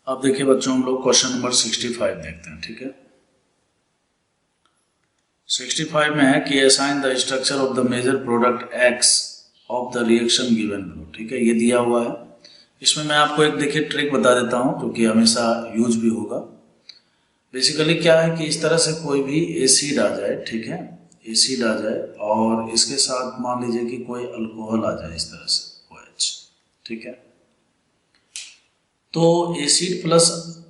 अब देखिए बच्चों, हम लोग क्वेश्चन नंबर 65 देखते हैं। ठीक है, 65 में है कि assign the structure of the major product X of the reaction given below. ठीक है, ये दिया हुआ है। इसमें मैं आपको एक देखिए ट्रिक बता देता हूँ जो कि हमेशा यूज भी होगा। बेसिकली क्या है कि इस तरह से कोई भी एसिड आ जाए, ठीक है, एसिड आ जाए और इसके साथ मान लीजिए कि कोई अल्कोहल आ जाए, इस तरह से OH। ठीक है, तो एसिड प्लस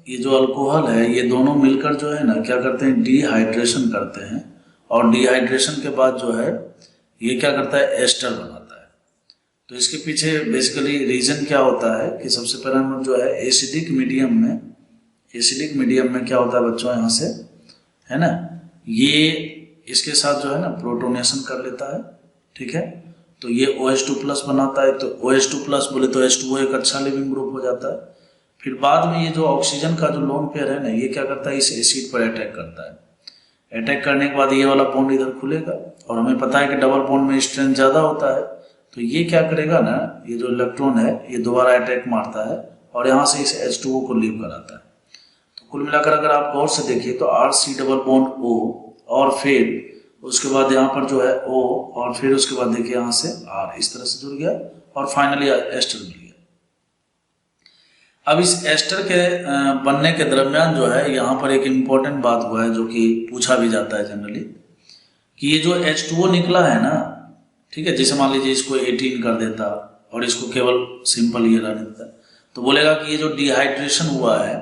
ये जो अल्कोहल है, ये दोनों मिलकर जो है ना क्या करते हैं, डिहाइड्रेशन करते हैं। और डिहाइड्रेशन के बाद जो है ये क्या करता है, एस्टर बनाता है। तो इसके पीछे बेसिकली रीजन क्या होता है कि सबसे पहला नंबर जो है एसिडिक मीडियम में क्या होता है बच्चों, यहाँ से है ना, ये इसके साथ जो है ना प्रोटोनेशन कर लेता है। ठीक है, तो ये OH2 प्लस बनाता है। तो OH2 प्लस बोले तो H2O एक अच्छा लिविंग ग्रुप हो जाता है। फिर बाद में ये जो ऑक्सीजन का जो लोन पेयर है ना, ये क्या करता है, इस एसिड पर अटैक करता है। अटैक करने के बाद ये वाला बॉन्ड इधर खुलेगा और हमें पता है कि डबल बॉन्ड में स्ट्रेंथ ज़्यादा होता है। तो ये क्या करेगा ना, ये जो इलेक्ट्रॉन है ये दोबारा अटैक मारता है और यहाँ से इस H2O को लीव कराता है। तो कुल मिलाकर अगर आप गौर से देखिए तो RC डबल बॉन्ड O और फिर उसके बाद यहाँ पर जो है O और फिर उसके बाद देखिए यहाँ से R इस तरह से जुड़ गया और फाइनली एस्टर मिल गया। अब इस एस्टर के बनने के दरमियान जो है यहाँ पर एक इम्पोर्टेंट बात हुआ है जो कि पूछा भी जाता है जनरली, कि ये जो H2O निकला है ना, ठीक है, जैसे मान लीजिए इसको 18 कर देता और इसको केवल सिंपल ये रहने देता, तो बोलेगा कि ये जो डिहाइड्रेशन हुआ है,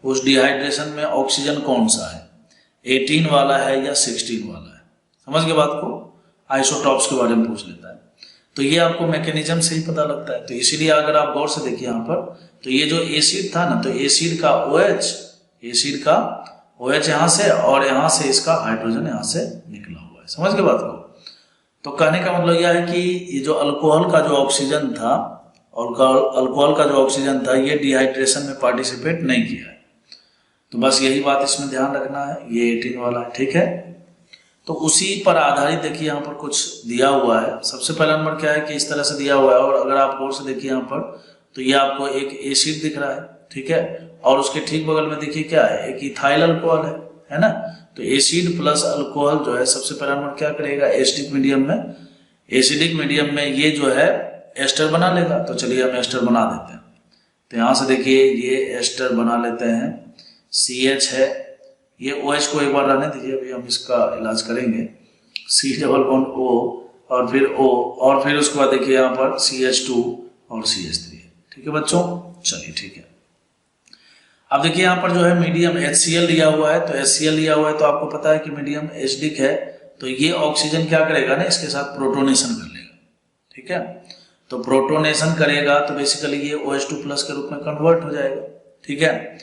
उस डिहाइड्रेशन में ऑक्सीजन कौन सा है, 18 वाला है या 16 वाला है। समझ गए बात को, आइसोटॉप्स के बारे में पूछ लेता है। तो ये आपको मैकेनिज्म से ही पता लगता है। तो इसीलिए अगर आप गौर से देखिए यहाँ पर, तो ये जो एसिड था ना, तो एसिड का OH यहाँ से और यहाँ से इसका हाइड्रोजन यहाँ से निकला हुआ है। समझ गए बात को। तो कहने का मतलब यह है कि ये जो अल्कोहल का जो ऑक्सीजन था ये डिहाइड्रेशन में पार्टिसिपेट नहीं किया है। तो बस यही बात इसमें ध्यान रखना है, ये 18 वाला है। ठीक है, तो उसी पर आधारित देखिए यहाँ पर कुछ दिया हुआ है। सबसे पहला नंबर क्या है कि इस तरह से दिया हुआ है और अगर आप गौर से देखिए यहाँ पर, तो ये आपको एक एसिड दिख रहा है। ठीक है, और उसके ठीक बगल में देखिए क्या है, एक इथाइल अल्कोहल है ना। तो एसिड प्लस अल्कोहल जो है सबसे पहला नंबर क्या करेगा, एसिडिक मीडियम में ये जो है एस्टर बना लेगा। तो चलिए हम एस्टर बना देते हैं। तो यहाँ से देखिए ये एस्टर बना लेते हैं, CH है, ये OH को एक बार रहने दीजिए, अभी हम इसका इलाज करेंगे। C डबल बॉन्ड O और फिर O और फिर उसके बाद देखिए यहाँ पर CH2 और CH3 है। ठीक है बच्चों, चलिए ठीक है। अब देखिए यहाँ पर जो है मीडियम HCl लिया हुआ है। तो HCl लिया हुआ है तो आपको पता है कि मीडियम एसिडिक है, तो ये ऑक्सीजन क्या करेगा ना, इसके साथ प्रोटोनेशन कर लेगा। ठीक है, तो प्रोटोनेशन करेगा तो बेसिकली ये OH2 प्लस के रूप में कन्वर्ट हो जाएगा। ठीक है,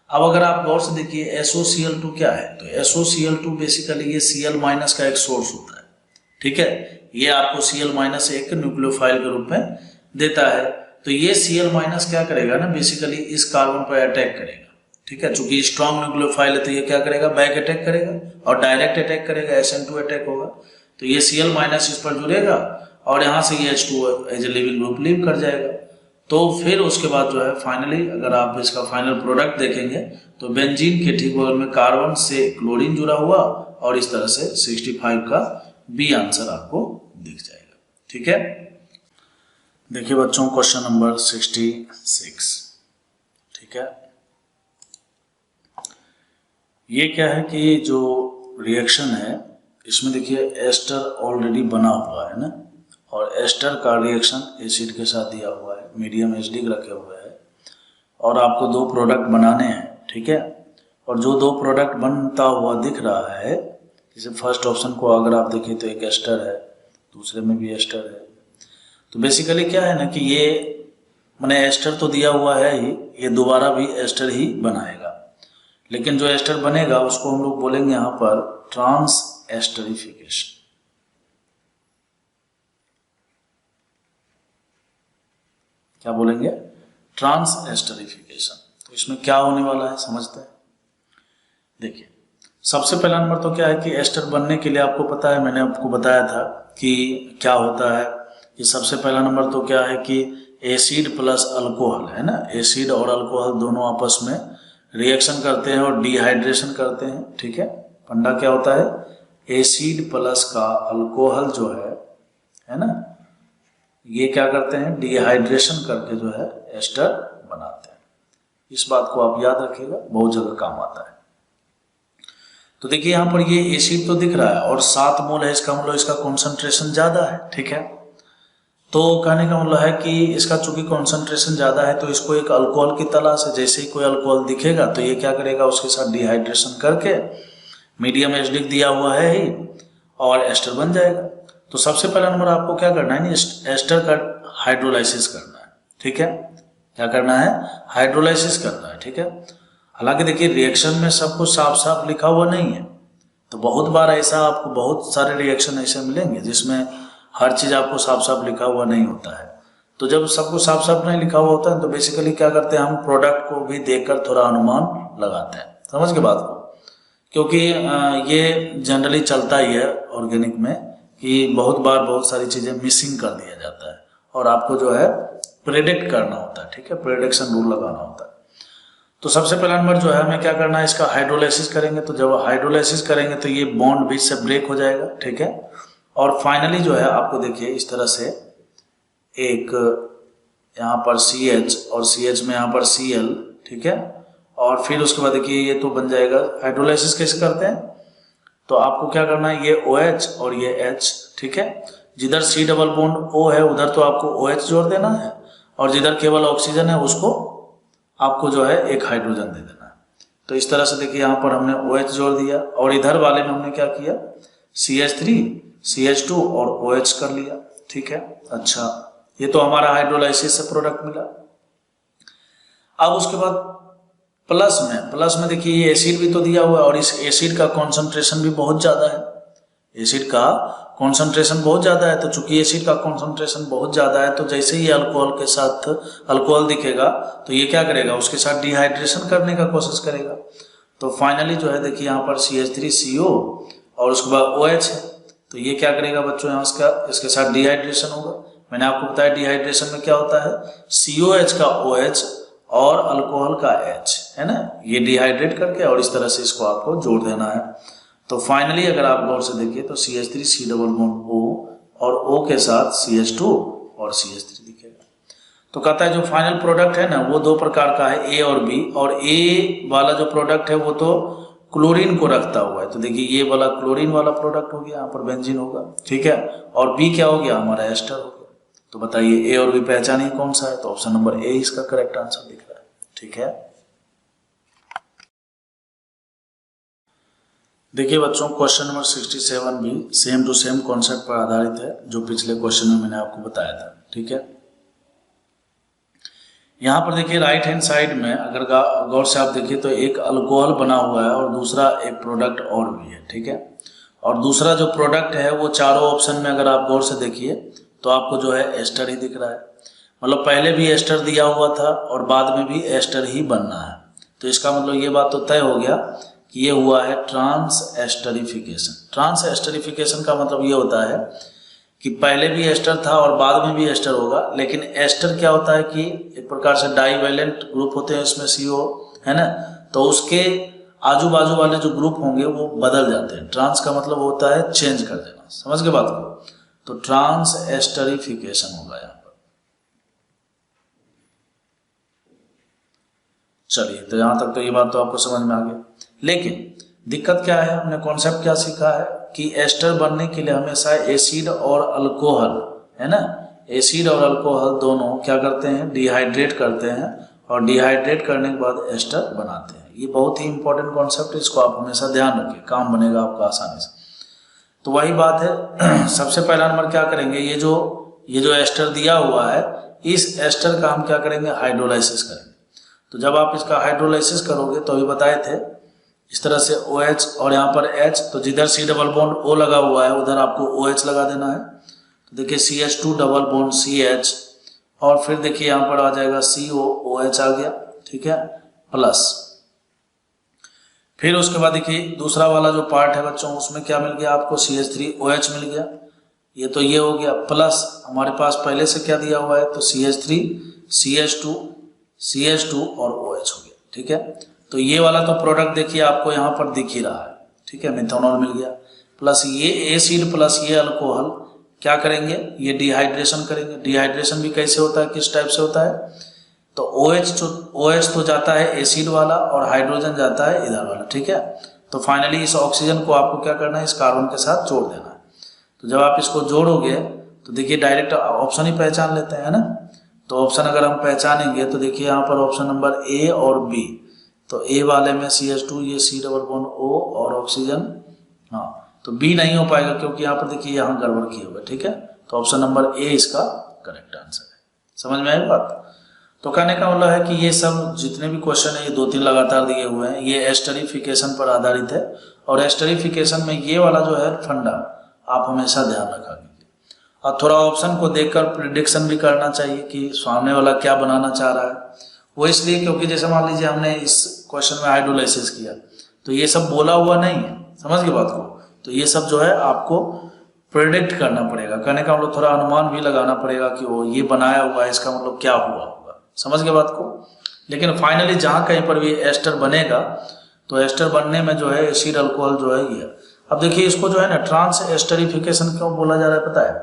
अब अगर आप गौर से देखिए SOCl2 क्या है, तो SOCl2 बेसिकली ये Cl माइनस का एक सोर्स होता है। ठीक है, ये आपको Cl माइनस एक न्यूक्लियोफाइल के रूप में देता है। तो ये Cl माइनस क्या करेगा ना, बेसिकली इस कार्बन पर अटैक करेगा। ठीक है, चूंकि स्ट्रॉन्ग न्यूक्लियोफाइल है तो ये क्या करेगा, बैक अटैक करेगा और डायरेक्ट अटैक करेगा, SN2 अटैक होगा। तो ये Cl माइनस इस पर जुड़ेगा और यहाँ से ये H2O as a leaving group leave कर जाएगा। तो फिर उसके बाद जो है फाइनली अगर आप इसका फाइनल प्रोडक्ट देखेंगे तो बेंजीन के ठीक बगल में कार्बन से क्लोरीन जुड़ा हुआ और इस तरह से 65 का B आंसर आपको दिख जाएगा। ठीक है, देखिए बच्चों क्वेश्चन नंबर 66। ठीक है, ये क्या है कि जो रिएक्शन है इसमें देखिए एस्टर ऑलरेडी बना हुआ है ना, और एस्टर का रिएक्शन एसिड के साथ दिया हुआ है, मीडियम एसिडिक रखे हुए हैं और आपको दो प्रोडक्ट बनाने हैं। ठीक है, और जो दो प्रोडक्ट बनता हुआ दिख रहा है, जैसे फर्स्ट ऑप्शन को अगर आप देखिए तो एक एस्टर है, दूसरे में भी एस्टर है। तो बेसिकली क्या है ना कि ये मैंने एस्टर तो दिया हुआ है ही, ये दोबारा भी एस्टर ही बनाएगा, लेकिन जो एस्टर बनेगा उसको हम लोग बोलेंगे यहाँ पर ट्रांस एस्टरिफिकेशन। क्या बोलेंगे, ट्रांस एस्टरिफिकेशन। तो इसमें क्या होने वाला है समझते हैं। देखिए सबसे पहला नंबर तो क्या है कि एस्टर बनने के लिए आपको पता है, मैंने आपको बताया था कि क्या होता है कि सबसे पहला नंबर तो क्या है कि एसिड प्लस अल्कोहल, है ना, एसिड और अल्कोहल दोनों आपस में रिएक्शन करते हैं और डिहाइड्रेशन करते हैं, ठीक है। फंडा क्या होता है, एसिड प्लस का अल्कोहल जो है ना, ये क्या करते हैं, डिहाइड्रेशन करके जो है एस्टर बनाते हैं। इस बात को आप याद रखिएगा, बहुत जगह काम आता है। तो देखिए यहाँ पर ये एसिड तो दिख रहा है और 7 मोल है, इसका मतलब इसका कॉन्सेंट्रेशन ज्यादा है, ठीक है। तो कहने का मतलब है कि इसका चूंकि कॉन्सेंट्रेशन ज्यादा है तो इसको एक अल्कोहल की तलाश है, जैसे ही कोई अल्कोहल दिखेगा तो ये क्या करेगा, उसके साथ डिहाइड्रेशन करके मीडियम एसिडिक दिया हुआ है ही और एस्टर बन जाएगा। तो सबसे पहला नंबर आपको क्या करना है, एस्टर का हाइड्रोलाइसिस करना है, ठीक है। क्या करना है, हाइड्रोलाइसिस करना है, ठीक है। हालांकि देखिए रिएक्शन में सब कुछ साफ साफ लिखा हुआ नहीं है, तो बहुत बार ऐसा आपको बहुत सारे रिएक्शन ऐसे मिलेंगे जिसमें हर चीज आपको साफ साफ लिखा हुआ नहीं होता है। तो जब सब कुछ साफ साफ नहीं लिखा हुआ होता है तो बेसिकली क्या करते हैं, हम प्रोडक्ट को भी देखकर थोड़ा अनुमान लगाते हैं, समझ के बात को, क्योंकि ये जनरली चलता ही है ऑर्गेनिक में कि बहुत बार बहुत सारी चीजें मिसिंग कर दिया जाता है और आपको जो है प्रेडिक्ट करना होता है, ठीक है, प्रेडिक्शन रूल लगाना होता है। तो सबसे पहला नंबर जो है हमें क्या करना है, इसका हाइड्रोलाइसिस करेंगे। तो जब हाइड्रोलाइसिस करेंगे तो ये बॉन्ड बीच से ब्रेक हो जाएगा, ठीक है। और फाइनली जो है आपको देखिए इस तरह से एक यहाँ पर CH और CH में यहाँ पर Cl, ठीक है। और फिर उसके बाद देखिए ये तो बन जाएगा। हाइड्रोलाइसिस कैसे करते हैं, तो आपको क्या करना है, ये OH और ये H, ठीक है। जिधर C डबल बॉन्ड O है उधर तो आपको OH जोड़ देना है और जिधर केवल ऑक्सीजन है उसको आपको जो है एक हाइड्रोजन दे देना है। तो इस तरह से देखिए यहाँ पर हमने OH जोड़ दिया और इधर वाले में हमने क्या किया, CH3 CH2 और OH कर लिया, ठीक है। अच्छा, ये तो हमारा हाइड्रोलाइसिस से प्रोडक्ट मिला। अब उसके बाद प्लस में देखिए ये एसिड भी तो दिया हुआ है और इस एसिड का कॉन्सेंट्रेशन भी बहुत ज्यादा है, एसिड का कॉन्सेंट्रेशन बहुत ज्यादा है। तो चूंकि एसिड का कॉन्सेंट्रेशन बहुत ज्यादा है तो जैसे ही अल्कोहल के साथ अल्कोहल दिखेगा तो ये क्या करेगा, उसके साथ डिहाइड्रेशन करने का कोशिश करेगा। तो फाइनली जो है देखिए यहाँ पर CH3CO और उसके बाद OH है, तो ये क्या करेगा बच्चों, यहाँ इसके साथ डिहाइड्रेशन होगा। मैंने आपको बताया डिहाइड्रेशन में क्या होता है, COH का OH और अल्कोहल का H, है ना, ये डिहाइड्रेट करके और इस तरह से इसको आपको जोड़ देना है। तो फाइनली अगर आप गौर से देखिए तो CH3 C double bond O और O के साथ CH2 और CH3 दिखेगा। तो कहता है जो फाइनल प्रोडक्ट है ना वो 2 प्रकार का है, A और B, और A वाला जो प्रोडक्ट है वो तो क्लोरीन को रखता हुआ है। तो देखिए ये वाला क्लोरीन वाला प्रोडक्ट हो गया, यहाँ पर बेंजीन होगा, ठीक है। और B क्या हो गया, हमारा एस्टर हो गया। तो बताइए A और B पहचानिए कौन सा है, तो ऑप्शन नंबर A इसका करेक्ट आंसर दिख रहा है, ठीक है। देखिए बच्चों क्वेश्चन नंबर 67 भी सेम टू सेम कॉन्सेप्ट पर आधारित है जो पिछले क्वेश्चन में मैंने आपको बताया था, ठीक है। यहाँ पर देखिए राइट हैंड साइड में अगर गौर से आप देखिए तो एक अल्कोहल बना हुआ है और दूसरा एक प्रोडक्ट और भी है, ठीक है। और दूसरा जो प्रोडक्ट है वो चारों ऑप्शन में अगर आप गौर से देखिए तो आपको जो है एस्टर ही दिख रहा है, मतलब पहले भी एस्टर दिया हुआ था और बाद में भी एस्टर ही बनना है। तो इसका मतलब ये बात तो तय हो गया कि ये हुआ है ट्रांस एस्टरिफिकेशन। ट्रांस एस्टरिफिकेशन का मतलब ये होता है कि पहले भी एस्टर था और बाद में भी एस्टर होगा, लेकिन एस्टर क्या होता है कि एक प्रकार से डाईवैलेंट ग्रुप होते हैं इसमें CO, है ना, तो उसके आजू बाजू वाले जो ग्रुप होंगे वो बदल जाते हैं। ट्रांस का मतलब होता है चेंज कर देना, समझ के बात को, तो ट्रांस एस्टरिफिकेशन होगा यहाँ पर। चलिए तो यहां तक तो ये बात तो आपको समझ में आ गया, लेकिन दिक्कत क्या है, हमने कॉन्सेप्ट क्या सीखा है कि एस्टर बनने के लिए हमेशा एसिड और अल्कोहल, है ना, एसिड और अल्कोहल दोनों क्या करते हैं, डिहाइड्रेट करते हैं और डिहाइड्रेट करने के बाद एस्टर बनाते हैं। ये बहुत ही इंपॉर्टेंट कॉन्सेप्ट है, इसको आप हमेशा ध्यान रखिए, काम बनेगा आपका आसानी से। तो वही बात है, सबसे पहला नंबर क्या करेंगे, ये जो एस्टर दिया हुआ है इस एस्टर का हम क्या करेंगे, हाइड्रोलाइसिस करेंगे। तो जब आप इसका हाइड्रोलाइसिस करोगे तो अभी बताए थे इस तरह से OH और यहाँ पर H, तो जिधर C डबल बॉन्ड O लगा हुआ है उधर आपको OH लगा देना है। तो देखिए CH2 डबल बॉन्ड CH और फिर देखिए यहाँ पर आ जाएगा CO OH आ गया, ठीक है, प्लस। फिर उसके बाद देखिए दूसरा वाला जो पार्ट है बच्चों उसमें क्या मिल गया आपको, CH3 OH मिल गया। ये तो ये हो गया, प्लस हमारे पास पहले से क्या दिया हुआ है, तो CH3 CH2 और OH हो गया। ठीक है, तो ये वाला तो प्रोडक्ट देखिए आपको यहाँ पर दिख ही रहा है। ठीक है, मिथेनॉल मिल गया, प्लस ये एसिड प्लस ये अल्कोहल क्या करेंगे, ये डिहाइड्रेशन करेंगे। डिहाइड्रेशन भी कैसे होता है, किस टाइप से होता है, तो OH तो जाता है एसिड वाला और हाइड्रोजन जाता है इधर वाला। ठीक है, तो फाइनली इस ऑक्सीजन को आपको क्या करना है, इस कार्बन के साथ जोड़ देना है। तो जब आप इसको जोड़ोगे तो देखिए डायरेक्ट ऑप्शन ही पहचान लेते हैं ना। तो ऑप्शन अगर हम पहचानेंगे तो देखिए यहाँ पर ऑप्शन नंबर ए और बी, तो ए वाले में CH2 ये C+O और ऑक्सीजन, हाँ तो बी नहीं हो पाएगा क्योंकि यहाँ पर देखिए यहाँ गड़बड़ किए हुए। ठीक है, तो ऑप्शन नंबर ए इसका करेक्ट आंसर है। समझ में आई बात। तो कहने का मतलब है कि ये सब जितने भी क्वेश्चन है ये 2-3 लगातार दिए हुए हैं, ये एस्टरीफिकेशन पर आधारित है। और एस्टरीफिकेशन में ये वाला जो है फंडा आप हमेशा ध्यान रखा कीजिए, और थोड़ा ऑप्शन को देखकर प्रिडिक्शन भी करना चाहिए कि सामने वाला क्या बनाना चाह रहा है। वो इसलिए क्योंकि जैसे मान लीजिए हमने इस क्वेश्चन में हाइड्रोलाइसिस किया तो ये सब बोला हुआ नहीं है, समझ गए बात को। तो ये सब जो है आपको प्रेडिक्ट करना पड़ेगा, कहने का मतलब थोड़ा अनुमान भी लगाना पड़ेगा कि वो ये बनाया हुआ है, इसका मतलब क्या हुआ होगा। समझ गए बात को। लेकिन फाइनली जहाँ कहीं पर भी एस्टर बनेगा तो एस्टर बनने में जो है एसिड अल्कोहल जो है ये। अब देखिए इसको जो है ना ट्रांस एस्टरिफिकेशन क्यों बोला जा रहा है पता है,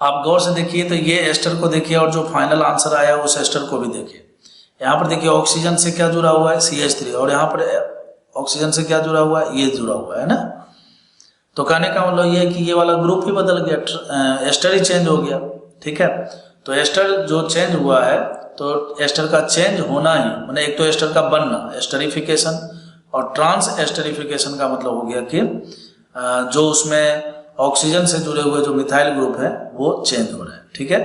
आप गौर से देखिए तो ये एस्टर को देखिए और जो फाइनल आंसर आया उस एस्टर को भी देखिए। यहाँ पर देखिए ऑक्सीजन से क्या जुड़ा हुआ है, CH3, और यहाँ पर ऑक्सीजन से क्या जुड़ा हुआ है, ये जुड़ा हुआ है ना। तो कहने का मतलब ये है कि ये वाला ग्रुप ही बदल गया, एस्टर ही चेंज हो गया। ठीक है, तो एस्टर जो चेंज हुआ है तो एस्टर का चेंज होना ही मतलब एक तो एस्टर का बनना एस्टरिफिकेशन, और ट्रांस एस्टरिफिकेशन का मतलब हो गया कि जो उसमें ऑक्सीजन से जुड़े हुए जो मिथाइल ग्रुप है वो चेंज हो रहे हैं। ठीक है।